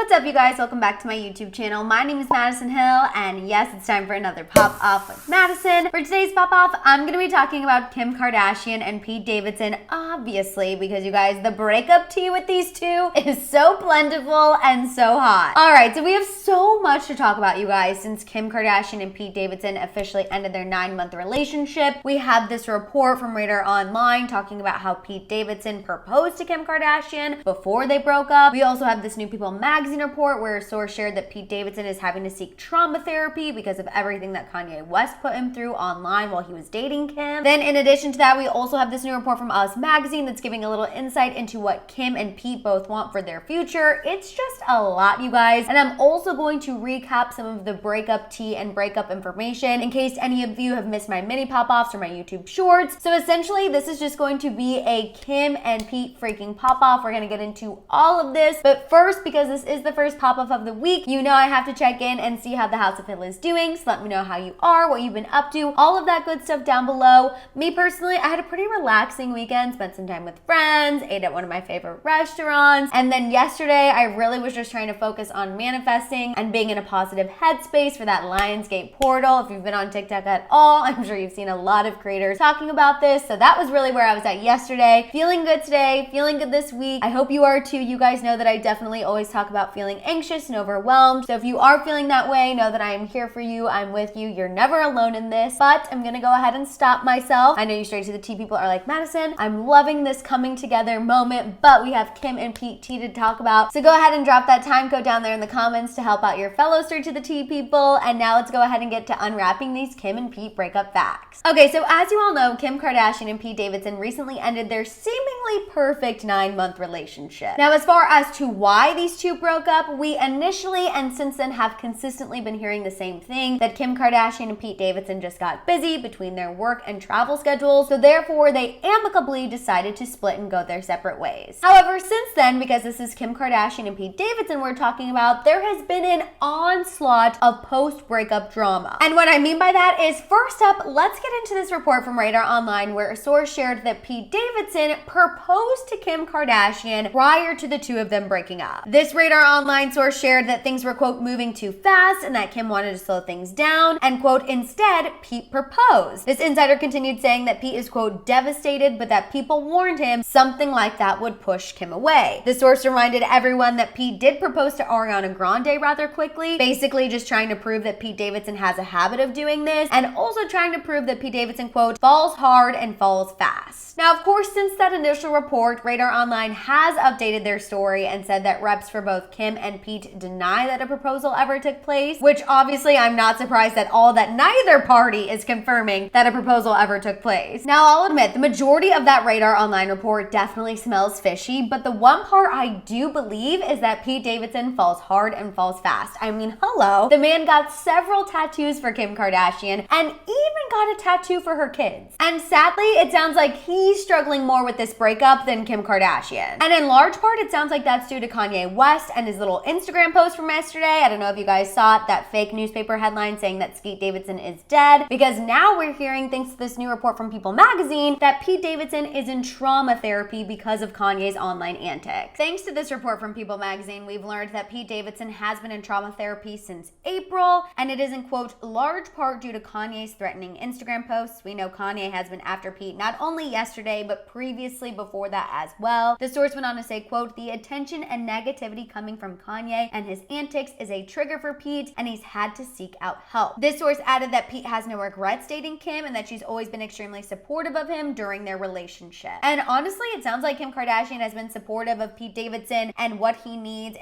What's up, you guys? Welcome back to my YouTube channel. My name is Maddison Hill, and yes, it's time for another Pop Off with Maddison. For today's Pop Off, I'm going to be talking about Kim Kardashian and Pete Davidson, obviously, because you guys, the breakup tea with these two is so plentiful and so hot. Alright, so we have so much to talk about, you guys, since Kim Kardashian and Pete Davidson officially ended their 9-month relationship. We have this report from Radar Online talking about how Pete Davidson proposed to Kim Kardashian before they broke up. We also have this new People magazine report where a source shared that Pete Davidson is having to seek trauma therapy because of everything that Kanye West put him through online while he was dating Kim. Then in addition to that, we also have this new report from Us Magazine that's giving a little insight into what Kim and Pete both want for their future. It's just a lot, you guys. And I'm also going to recap some of the breakup tea and breakup information in case any of you have missed my mini pop-offs or my YouTube shorts. So essentially, this is just going to be a Kim and Pete freaking pop-off. We're gonna get into all of this. But first, because this is the first pop-off of the week, you know I have to check in and see how the House of Hill is doing. So let me know how you are, what you've been up to, all of that good stuff down below. Me personally, I had a pretty relaxing weekend, spent some time with friends, ate at one of my favorite restaurants, and then yesterday I really was just trying to focus on manifesting and being in a positive headspace for that Lionsgate portal. If you've been on TikTok at all, I'm sure you've seen a lot of creators talking about this. So that was really where I was at yesterday. Feeling good today, feeling good this week. I hope you are too. You guys know that I definitely always talk about feeling anxious and overwhelmed. So if you are feeling that way, know that I am here for you. I'm with you. You're never alone in this. But I'm gonna go ahead and stop myself. I know you straight to the tea people are like, Maddison, I'm loving this coming together moment, but we have Kim and Pete tea to talk about. So go ahead and drop that time code down there in the comments to help out your fellow straight to the tea people. And now let's go ahead and get to unwrapping these Kim and Pete breakup facts. Okay, so as you all know, Kim Kardashian and Pete Davidson recently ended their seemingly perfect 9-month relationship. Now, as far as to why these two broke up, we initially and since then have consistently been hearing the same thing, that Kim Kardashian and Pete Davidson just got busy between their work and travel schedules, so therefore they amicably decided to split and go their separate ways. However, since then, because this is Kim Kardashian and Pete Davidson we're talking about, there has been an onslaught of post-breakup drama. And what I mean by that is, first up, let's get into this report from Radar Online where a source shared that Pete Davidson proposed to Kim Kardashian prior to the two of them breaking up. This Radar Online source shared that things were, quote, moving too fast and that Kim wanted to slow things down, and, quote, instead, Pete proposed. This insider continued saying that Pete is, quote, devastated, but that people warned him something like that would push Kim away. The source reminded everyone that Pete did propose to Ariana Grande rather quickly, basically just trying to prove that Pete Davidson has a habit of doing this, and also trying to prove that Pete Davidson, quote, falls hard and falls fast. Now, of course, since that initial report, Radar Online has updated their story and said that reps for both Kim and Pete deny that a proposal ever took place, which obviously I'm not surprised at all that neither party is confirming that a proposal ever took place. Now, I'll admit, the majority of that Radar Online report definitely smells fishy, but the one part I do believe is that Pete Davidson falls hard and falls fast. I mean, hello. The man got several tattoos for Kim Kardashian and even got a tattoo for her kids. And sadly, it sounds like he's struggling more with this breakup than Kim Kardashian. And in large part, it sounds like that's due to Kanye West and his little Instagram post from yesterday. I don't know if you guys saw it, that fake newspaper headline saying that Pete Davidson is dead, because now we're hearing, thanks to this new report from People magazine, that Pete Davidson is in trauma therapy because of Kanye's online antics. Thanks to this report from People magazine, we've learned that Pete Davidson has been in trauma therapy since April, and it is in, quote, large part due to Kanye's threatening Instagram posts. We know Kanye has been after Pete not only yesterday, but previously before that as well. The source went on to say, quote, the attention and negativity coming from Kanye and his antics is a trigger for Pete, and he's had to seek out help. This source added that Pete has no regrets dating Kim and that she's always been extremely supportive of him during their relationship. And honestly, it sounds like Kim Kardashian has been supportive of Pete Davidson and what he needs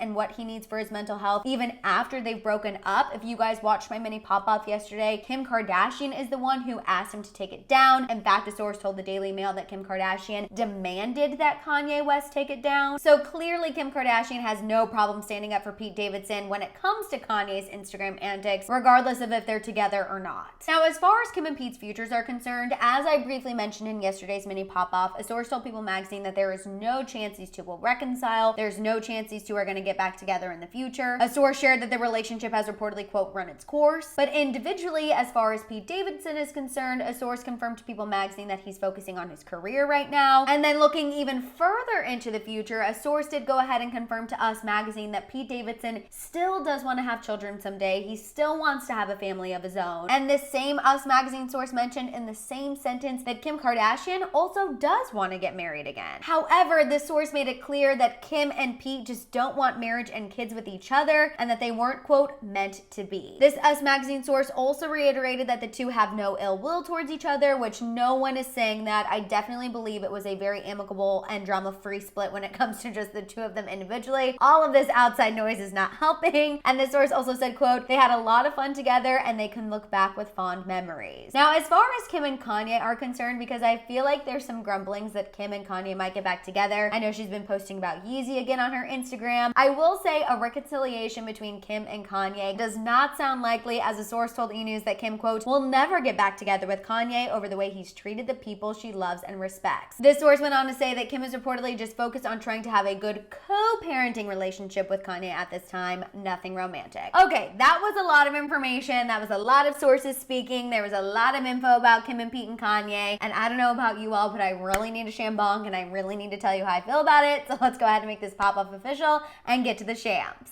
for his mental health even after they've broken up. If you guys watched my mini pop-off yesterday, Kim Kardashian is the one who asked him to take it down. In fact, a source told the Daily Mail that Kim Kardashian demanded that Kanye West take it down. So clearly Kim Kardashian has no problem standing up for Pete Davidson when it comes to Kanye's Instagram antics, regardless of if they're together or not. Now, as far as Kim and Pete's futures are concerned, as I briefly mentioned in yesterday's mini pop-off, a source told People magazine that there is no chance these two will reconcile. There's no chance these two are going to get back together in the future. A source shared that the relationship has reportedly, quote, run its course. But individually, as far as Pete Davidson is concerned, a source confirmed to People magazine that he's focusing on his career right now. And then looking even further into the future, a source did go ahead and confirm to Us Magazine magazine that Pete Davidson still does want to have children someday. He still wants to have a family of his own. And this same Us magazine source mentioned in the same sentence that Kim Kardashian also does want to get married again. However, this source made it clear that Kim and Pete just don't want marriage and kids with each other, and that they weren't, quote, meant to be. This Us magazine source also reiterated that the two have no ill will towards each other, which no one is saying that. I definitely believe it was a very amicable and drama-free split when it comes to just the two of them individually. All of this outside noise is not helping. And this source also said, quote, they had a lot of fun together and they can look back with fond memories. Now, as far as Kim and Kanye are concerned, because I feel like there's some grumblings that Kim and Kanye might get back together. I know she's been posting about Yeezy again on her Instagram. I will say a reconciliation between Kim and Kanye does not sound likely, as a source told E! News that Kim, quote, will never get back together with Kanye over the way he's treated the people she loves and respects. This source went on to say that Kim is reportedly just focused on trying to have a good co-parenting relationship with Kanye at this time, nothing romantic. Okay, that was a lot of information. That was a lot of sources speaking. There was a lot of info about Kim and Pete and Kanye. And I don't know about you all, but I really need a shambong and I really need to tell you how I feel about it. So let's go ahead and make this pop-off official and get to the shams.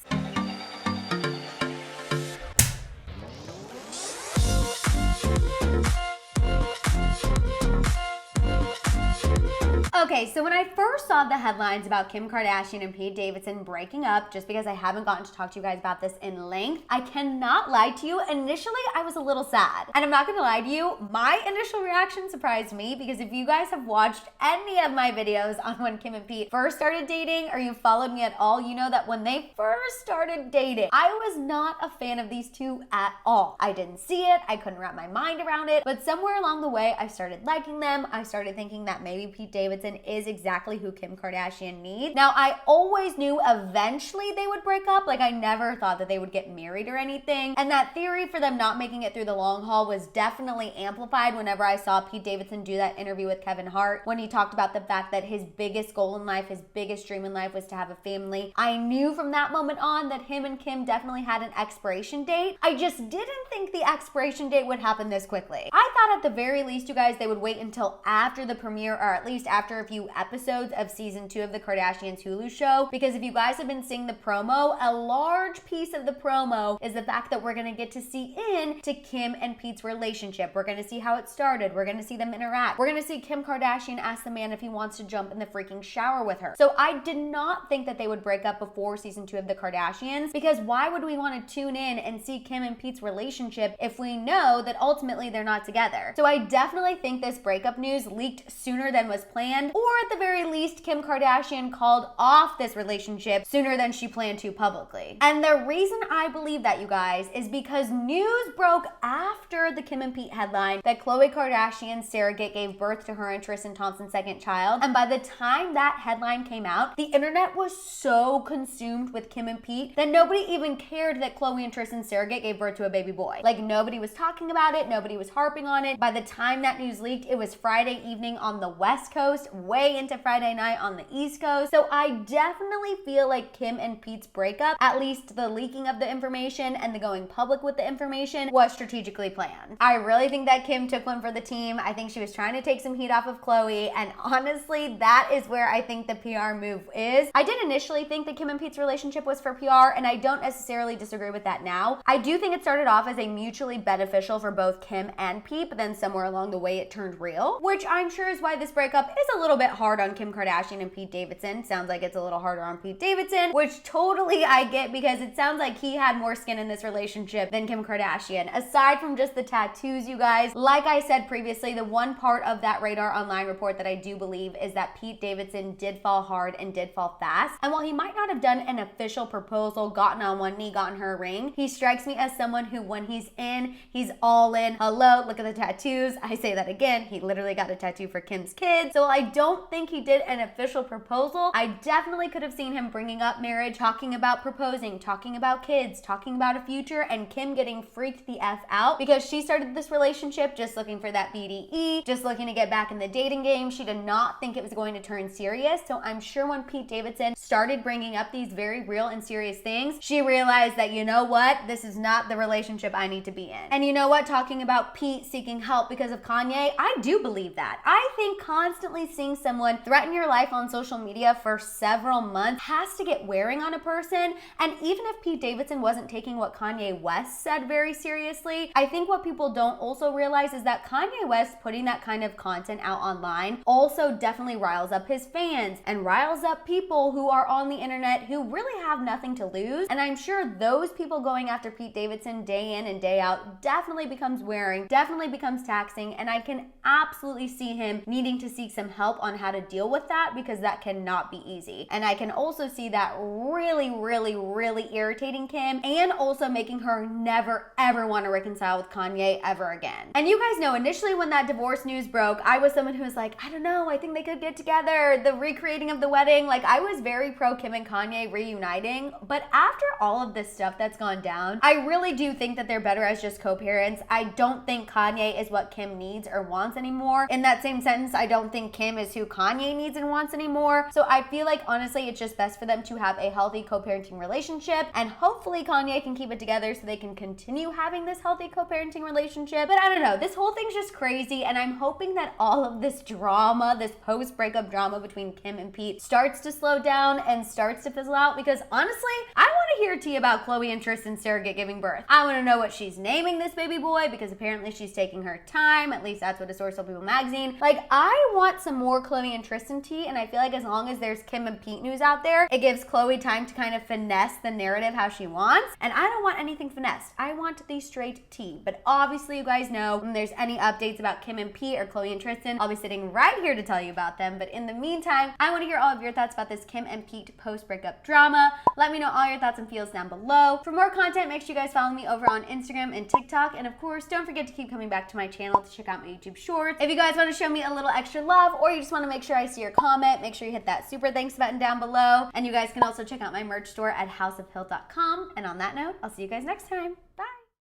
Okay, so when I first saw the headlines about Kim Kardashian and Pete Davidson breaking up, just because I haven't gotten to talk to you guys about this in length, I cannot lie to you, initially I was a little sad. And I'm not gonna lie to you, my initial reaction surprised me, because if you guys have watched any of my videos on when Kim and Pete first started dating, or you followed me at all, you know that when they first started dating, I was not a fan of these two at all. I didn't see it, I couldn't wrap my mind around it, but somewhere along the way, I started liking them. I started thinking that maybe Pete Davidson is exactly who Kim Kardashian needs. Now, I always knew eventually they would break up. Like, I never thought that they would get married or anything. And that theory for them not making it through the long haul was definitely amplified whenever I saw Pete Davidson do that interview with Kevin Hart, when he talked about the fact that his biggest goal in life, his biggest dream in life was to have a family. I knew from that moment on that him and Kim definitely had an expiration date. I just didn't think the expiration date would happen this quickly. I thought at the very least, you guys, they would wait until after the premiere, or at least after a few episodes of season 2 of the Kardashians Hulu show, because if you guys have been seeing the promo, a large piece of the promo is the fact that we're gonna get to see into Kim and Pete's relationship. We're gonna see how it started. We're gonna see them interact. We're gonna see Kim Kardashian ask the man if he wants to jump in the freaking shower with her. So I did not think that they would break up before season 2 of the Kardashians, because why would we want to tune in and see Kim and Pete's relationship if we know that ultimately they're not together? So I definitely think this breakup news leaked sooner than was planned, or at the very least, Kim Kardashian called off this relationship sooner than she planned to publicly. And the reason I believe that, you guys, is because news broke after the Kim and Pete headline that Khloe Kardashian's surrogate gave birth to her and Tristan Thompson's second child. And by the time that headline came out, the internet was so consumed with Kim and Pete that nobody even cared that Khloe and Tristan's surrogate gave birth to a baby boy. Like, nobody was talking about it. Nobody was harping on it. By the time that news leaked, it was Friday evening on the West Coast, way into Friday night on the East Coast. So I definitely feel like Kim and Pete's breakup, at least the leaking of the information and the going public with the information, was strategically planned. I really think that Kim took one for the team. I think she was trying to take some heat off of Khloe, and honestly, that is where I think the PR move is. I did initially think that Kim and Pete's relationship was for PR, and I don't necessarily disagree with that now. I do think it started off as a mutually beneficial for both Kim and Pete, but then somewhere along the way it turned real, which I'm sure is why this breakup is a little bit hard on Kim Kardashian and Pete Davidson. Sounds like it's a little harder on Pete Davidson, which totally I get, because it sounds like he had more skin in this relationship than Kim Kardashian. Aside from just the tattoos, you guys, like I said previously, the one part of that Radar Online report that I do believe is that Pete Davidson did fall hard and did fall fast. And while he might not have done an official proposal, gotten on one knee, gotten her a ring, he strikes me as someone who, when he's in, he's all in. Hello, look at the tattoos. I say that again, he literally got a tattoo for Kim's kids. So I don't think he did an official proposal. I definitely could have seen him bringing up marriage, talking about proposing, talking about kids, talking about a future, and Kim getting freaked the F out because she started this relationship just looking for that BDE, just looking to get back in the dating game. She did not think it was going to turn serious. So I'm sure when Pete Davidson started bringing up these very real and serious things, she realized that, you know what, this is not the relationship I need to be in. And you know what, talking about Pete seeking help because of Kanye, I do believe that. I think constantly seeing someone threaten your life on social media for several months has to get wearing on a person. And even if Pete Davidson wasn't taking what Kanye West said very seriously, I think what people don't also realize is that Kanye West putting that kind of content out online also definitely riles up his fans and riles up people who are on the internet who really have nothing to lose. And I'm sure those people going after Pete Davidson day in and day out definitely becomes wearing, definitely becomes taxing, and I can absolutely see him needing to seek some help on how to deal with that, because that cannot be easy. And I can also see that really, really, really irritating Kim, and also making her never ever want to reconcile with Kanye ever again. And you guys know, initially when that divorce news broke, I was someone who was like, I don't know, I think they could get together, the recreating of the wedding. Like, I was very pro Kim and Kanye reuniting, but after all of this stuff that's gone down, I really do think that they're better as just co-parents. I don't think Kanye is what Kim needs or wants anymore. In that same sentence, I don't think Kim is who Kanye needs and wants anymore. So I feel like, honestly, it's just best for them to have a healthy co-parenting relationship, and hopefully Kanye can keep it together so they can continue having this healthy co-parenting relationship. But I don't know, this whole thing's just crazy, and I'm hoping that all of this drama, this post-breakup drama between Kim and Pete, starts to slow down and starts to fizzle out, because honestly, I want to hear tea about Khloe and Tristan's surrogate giving birth. I want to know what she's naming this baby boy, because apparently she's taking her time. At least that's what a source told People magazine. Like, I want some more Khloe and Tristan tea, and I feel like as long as there's Kim and Pete news out there, it gives Khloe time to kind of finesse the narrative how she wants, and I don't want anything finessed. I want the straight tea. But obviously, you guys know, when there's any updates about Kim and Pete or Khloe and Tristan, I'll be sitting right here to tell you about them. But in the meantime, I want to hear all of your thoughts about this Kim and Pete post-breakup drama. Let me know all your thoughts and feels down below. For more content, make sure you guys follow me over on Instagram and TikTok, and of course, don't forget to keep coming back to my channel to check out my YouTube shorts. If you guys want to show me a little extra love, or you just want to make sure I see your comment, make sure you hit that super thanks button down below. And you guys can also check out my merch store at houseofhill.com. And on that note, I'll see you guys next time. Bye.